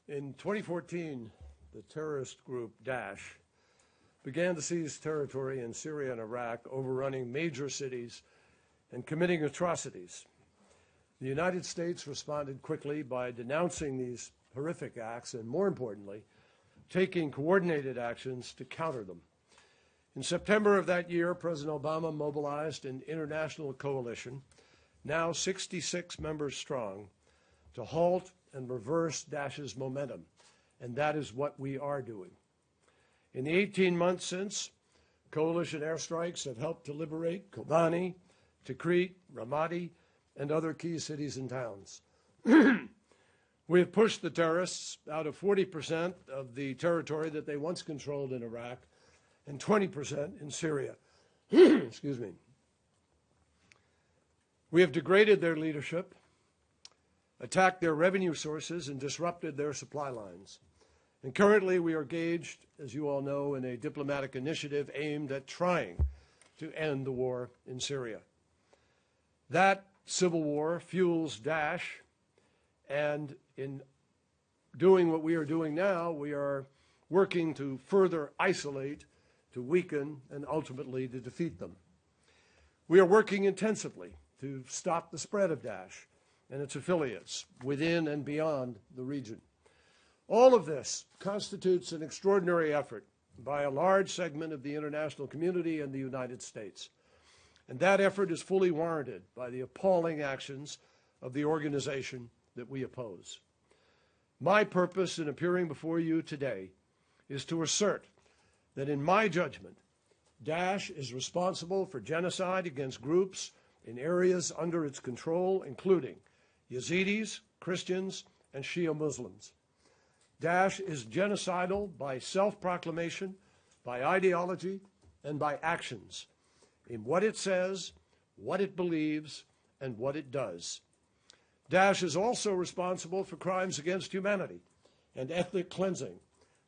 In 2014, the terrorist group Daesh began to seize territory in Syria and Iraq, overrunning major cities and committing atrocities. The United States responded quickly by denouncing these horrific acts and, more importantly, taking coordinated actions to counter them. In September of that year, President Obama mobilized an international coalition, now 66 members strong, to halt and reverse Daesh's momentum, and that is what we are doing. In the 18 months since, coalition airstrikes have helped to liberate Kobani, Tikrit, Ramadi, and other key cities and towns. We have pushed the terrorists out of 40% of the territory that they once controlled in Iraq and 20% in Syria. Excuse me. We have degraded their leadership, attacked their revenue sources, and disrupted their supply lines. And currently we are engaged, as you all know, in a diplomatic initiative aimed at trying to end the war in Syria. That civil war fuels Daesh, and in doing what we are doing now, we are working to further isolate, to weaken, and ultimately to defeat them. We are working intensively to stop the spread of Daesh and its affiliates within and beyond the region. All of this constitutes an extraordinary effort by a large segment of the international community and the United States. And that effort is fully warranted by the appalling actions of the organization that we oppose. My purpose in appearing before you today is to assert that, in my judgment, Daesh is responsible for genocide against groups in areas under its control, including Yazidis, Christians, and Shia Muslims. Daesh is genocidal by self-proclamation, by ideology, and by actions, in what it says, what it believes, and what it does. Daesh is also responsible for crimes against humanity and ethnic cleansing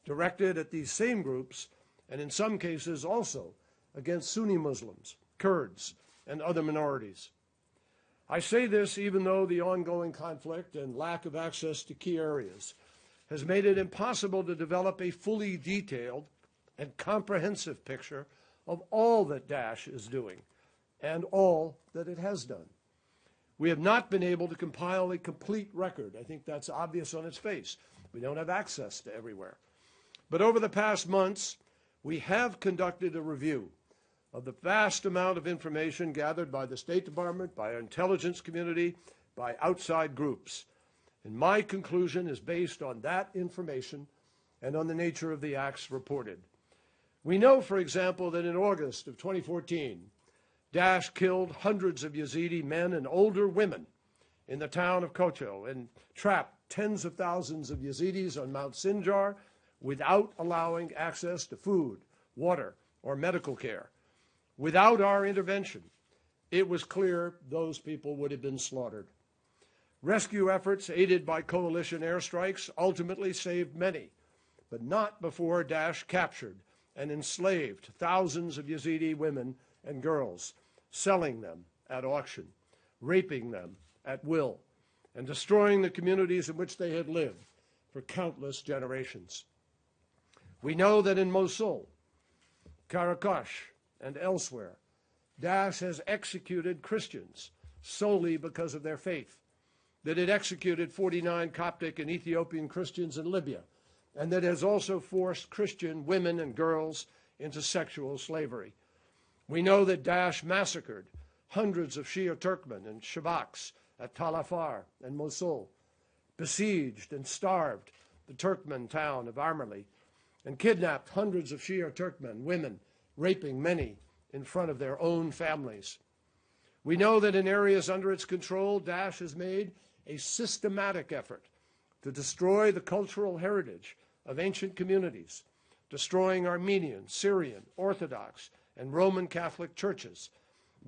directed at these same groups, and in some cases also against Sunni Muslims, Kurds, and other minorities. I say this even though the ongoing conflict and lack of access to key areas has made it impossible to develop a fully detailed and comprehensive picture of all that Daesh is doing and all that it has done. We have not been able to compile a complete record. I think that's obvious on its face. We don't have access to everywhere. But over the past months, we have conducted a review of the vast amount of information gathered by the State Department, by our intelligence community, by outside groups. And my conclusion is based on that information and on the nature of the acts reported. We know, for example, that in August of 2014, Daesh killed hundreds of Yazidi men and older women in the town of Kocho and trapped tens of thousands of Yazidis on Mount Sinjar without allowing access to food, water, or medical care. Without our intervention, it was clear those people would have been slaughtered. Rescue efforts aided by coalition airstrikes ultimately saved many, but not before Daesh captured and enslaved thousands of Yazidi women and girls, selling them at auction, raping them at will, and destroying the communities in which they had lived for countless generations. We know that in Mosul, Karakash, and elsewhere, Daesh has executed Christians solely because of their faith, that it executed 49 Coptic and Ethiopian Christians in Libya, and that has also forced Christian women and girls into sexual slavery. We know that Daesh massacred hundreds of Shia Turkmen and Shabaks at Tal Afar and Mosul, besieged and starved the Turkmen town of Armali, and kidnapped hundreds of Shia Turkmen women, raping many in front of their own families. We know that in areas under its control, Daesh has made a systematic effort to destroy the cultural heritage of ancient communities, destroying Armenian, Syrian, Orthodox, and Roman Catholic churches,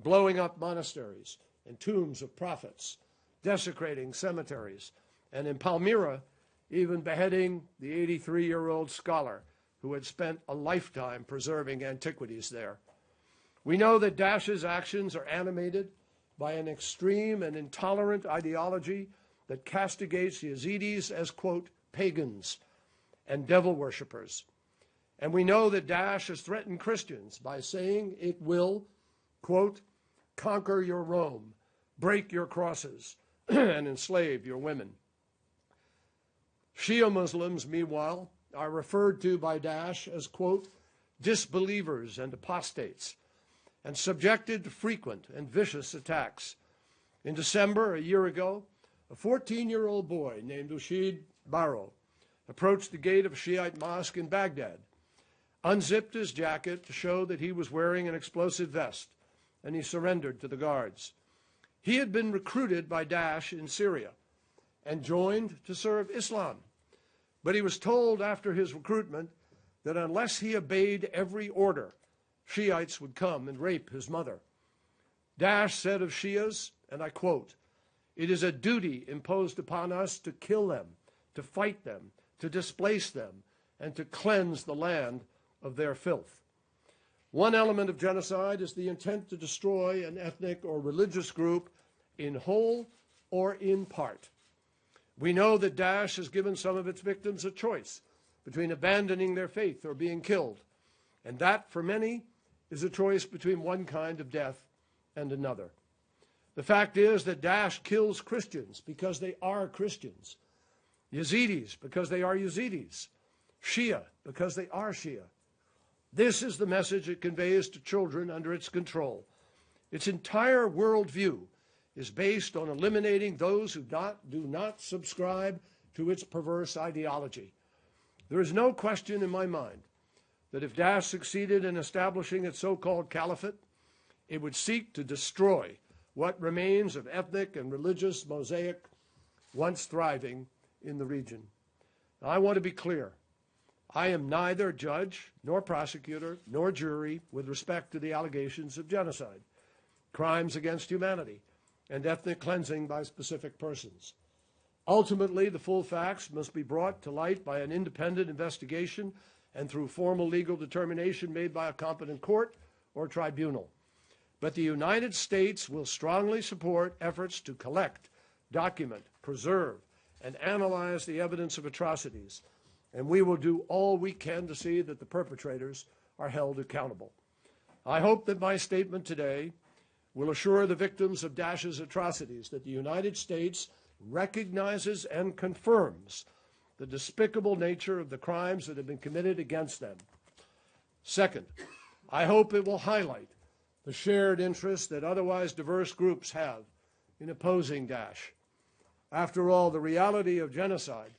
blowing up monasteries and tombs of prophets, desecrating cemeteries, and in Palmyra, even beheading the 83-year-old scholar who had spent a lifetime preserving antiquities there. We know that Daesh's actions are animated by an extreme and intolerant ideology that castigates Yazidis as, quote, pagans and devil worshippers. And we know that Daesh has threatened Christians by saying it will, quote, conquer your Rome, break your crosses, and enslave your women. Shia Muslims, meanwhile, are referred to by Daesh as, quote, disbelievers and apostates, and subjected to frequent and vicious attacks. In December, a year ago, a 14-year-old boy named Ushid Barrow approached the gate of a Shiite mosque in Baghdad, unzipped his jacket to show that he was wearing an explosive vest, and he surrendered to the guards. He had been recruited by Daesh in Syria and joined to serve Islam. But he was told after his recruitment that unless he obeyed every order, Shiites would come and rape his mother. Daesh said of Shias, and I quote, "It is a duty imposed upon us to kill them, to fight them, to displace them, and to cleanse the land of their filth." One element of genocide is the intent to destroy an ethnic or religious group in whole or in part. We know that Daesh has given some of its victims a choice between abandoning their faith or being killed, and that, for many, is a choice between one kind of death and another. The fact is that Daesh kills Christians because they are Christians, Yazidis because they are Yazidis, Shia because they are Shia. This is the message it conveys to children under its control. Its entire worldview is based on eliminating those who do not subscribe to its perverse ideology. There is no question in my mind that if Daesh succeeded in establishing its so-called caliphate, it would seek to destroy what remains of ethnic and religious mosaic once thriving in the region. Now, I want to be clear. I am neither judge nor prosecutor nor jury with respect to the allegations of genocide, crimes against humanity, and ethnic cleansing by specific persons. Ultimately, the full facts must be brought to light by an independent investigation and through formal legal determination made by a competent court or tribunal. But the United States will strongly support efforts to collect, document, preserve, and analyze the evidence of atrocities, and we will do all we can to see that the perpetrators are held accountable. I hope that my statement today will assure the victims of Daesh's atrocities that the United States recognizes and confirms the despicable nature of the crimes that have been committed against them. Second, I hope it will highlight the shared interests that otherwise diverse groups have in opposing Daesh. After all, the reality of genocide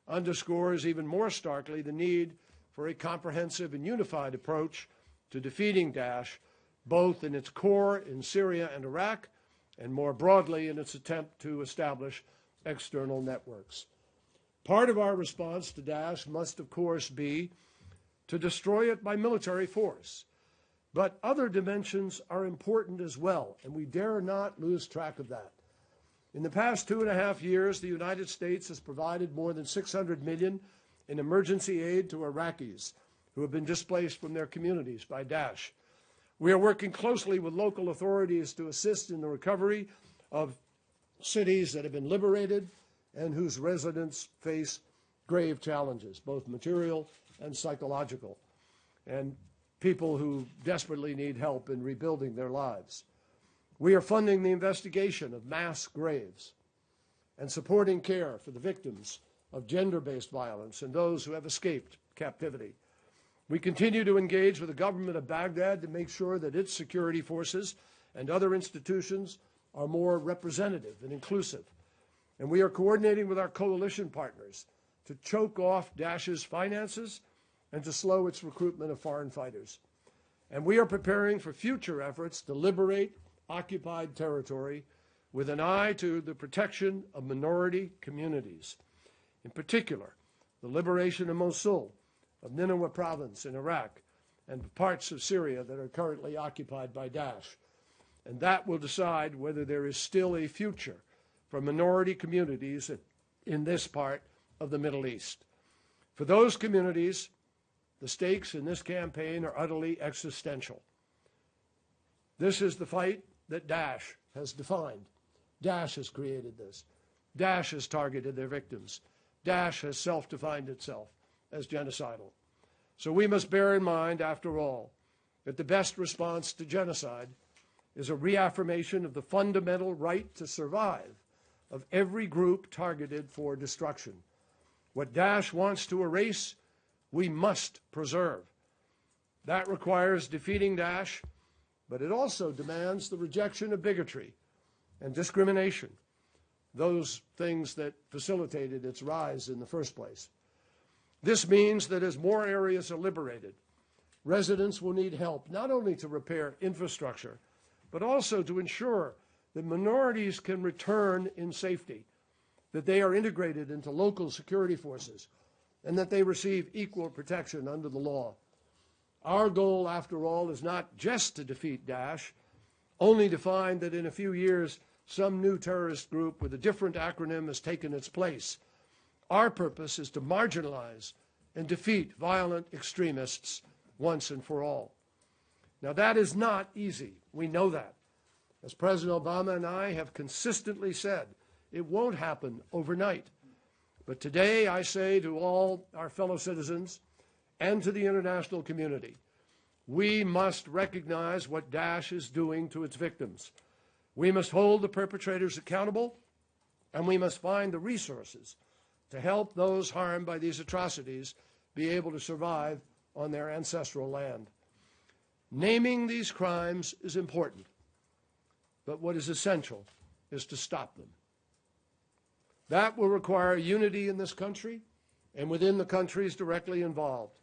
underscores even more starkly the need for a comprehensive and unified approach to defeating Daesh, both in its core in Syria and Iraq, and more broadly in its attempt to establish external networks. Part of our response to Daesh must, of course, be to destroy it by military force. But other dimensions are important as well, and we dare not lose track of that. In the past 2.5 years, the United States has provided more than $600 million in emergency aid to Iraqis who have been displaced from their communities by Daesh. We are working closely with local authorities to assist in the recovery of cities that have been liberated and whose residents face grave challenges, both material and psychological, and people who desperately need help in rebuilding their lives. We are funding the investigation of mass graves and supporting care for the victims of gender-based violence and those who have escaped captivity. We continue to engage with the government of Baghdad to make sure that its security forces and other institutions are more representative and inclusive. And we are coordinating with our coalition partners to choke off Daesh's finances and to slow its recruitment of foreign fighters. And we are preparing for future efforts to liberate occupied territory with an eye to the protection of minority communities. In particular, the liberation of Mosul, of Nineveh province in Iraq, and parts of Syria that are currently occupied by Daesh. And that will decide whether there is still a future for minority communities in this part of the Middle East. For those communities, the stakes in this campaign are utterly existential. This is the fight that Daesh has defined. Daesh has created this. Daesh has targeted their victims. Daesh has self-defined itself as genocidal. So we must bear in mind, after all, that the best response to genocide is a reaffirmation of the fundamental right to survive of every group targeted for destruction. What Daesh wants to erase, we must preserve. That requires defeating Daesh, but it also demands the rejection of bigotry and discrimination, those things that facilitated its rise in the first place. This means that as more areas are liberated, residents will need help not only to repair infrastructure, but also to ensure that minorities can return in safety, that they are integrated into local security forces, and that they receive equal protection under the law. Our goal, after all, is not just to defeat Daesh, only to find that in a few years some new terrorist group with a different acronym has taken its place. Our purpose is to marginalize and defeat violent extremists once and for all. Now, that is not easy. We know that. As President Obama and I have consistently said, it won't happen overnight. But today I say to all our fellow citizens and to the international community, we must recognize what Daesh is doing to its victims. We must hold the perpetrators accountable, and we must find the resources to help those harmed by these atrocities be able to survive on their ancestral land. Naming these crimes is important, but what is essential is to stop them. That will require unity in this country and within the countries directly involved,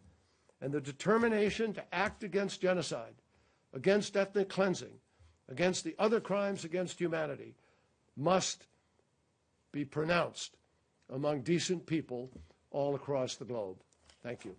and the determination to act against genocide, against ethnic cleansing, against the other crimes against humanity must be pronounced among decent people all across the globe. Thank you.